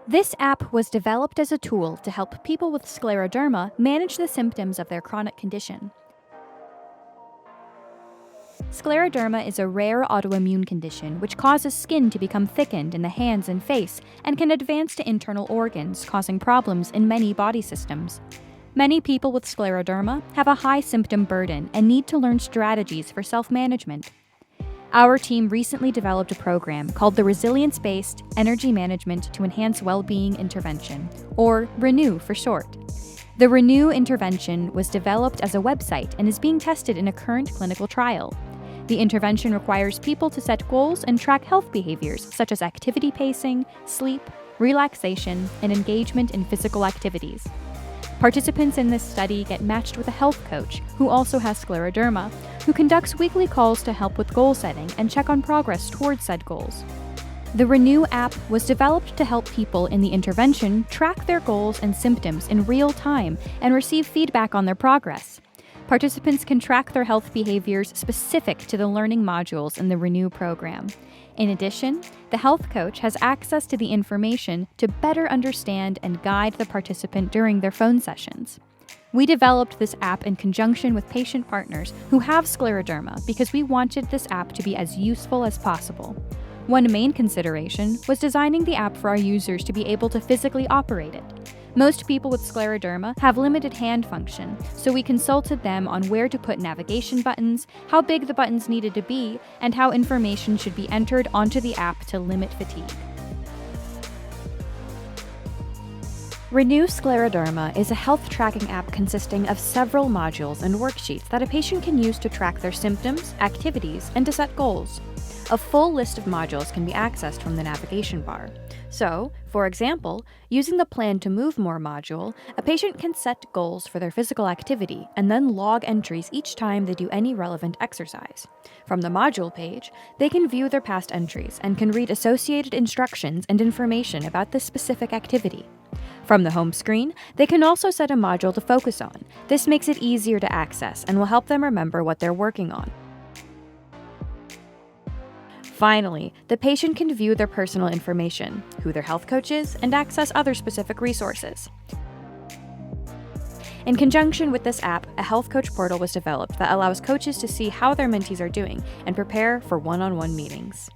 This app was developed as a tool to help people with scleroderma manage the symptoms of their chronic condition. Scleroderma is a rare autoimmune condition which causes skin to become thickened in the hands and face and can advance to internal organs, causing problems in many body systems. Many people with scleroderma have a high symptom burden and need to learn strategies for self-management. Our team recently developed a program called the Resilience-Based Energy Management to Enhance Well-Being Intervention, or RENEW for short. The RENEW intervention was developed as a website and is being tested in a current clinical trial. The intervention requires people to set goals and track health behaviors such as activity pacing, sleep, relaxation, and engagement in physical activities. Participants in this study get matched with a health coach who also has scleroderma, who conducts weekly calls to help with goal setting and check on progress towards said goals. The RENEW app was developed to help people in the intervention track their goals and symptoms in real time and receive feedback on their progress. Participants can track their health behaviors specific to the learning modules in the RENEW program. In addition, the health coach has access to the information to better understand and guide the participant during their phone sessions. We developed this app in conjunction with patient partners who have scleroderma because we wanted this app to be as useful as possible. One main consideration was designing the app for our users to be able to physically operate it. Most people with scleroderma have limited hand function, so we consulted them on where to put navigation buttons, how big the buttons needed to be, and how information should be entered onto the app to limit fatigue. RENEW Scleroderma is a health tracking app consisting of several modules and worksheets that a patient can use to track their symptoms, activities, and to set goals. A full list of modules can be accessed from the navigation bar. So, for example, using the Plan to Move More module, a patient can set goals for their physical activity and then log entries each time they do any relevant exercise. From the module page, they can view their past entries and can read associated instructions and information about this specific activity. From the home screen, they can also set a module to focus on. This makes it easier to access and will help them remember what they're working on. Finally, the patient can view their personal information, who their health coach is, and access other specific resources. In conjunction with this app, a health coach portal was developed that allows coaches to see how their mentees are doing and prepare for one-on-one meetings.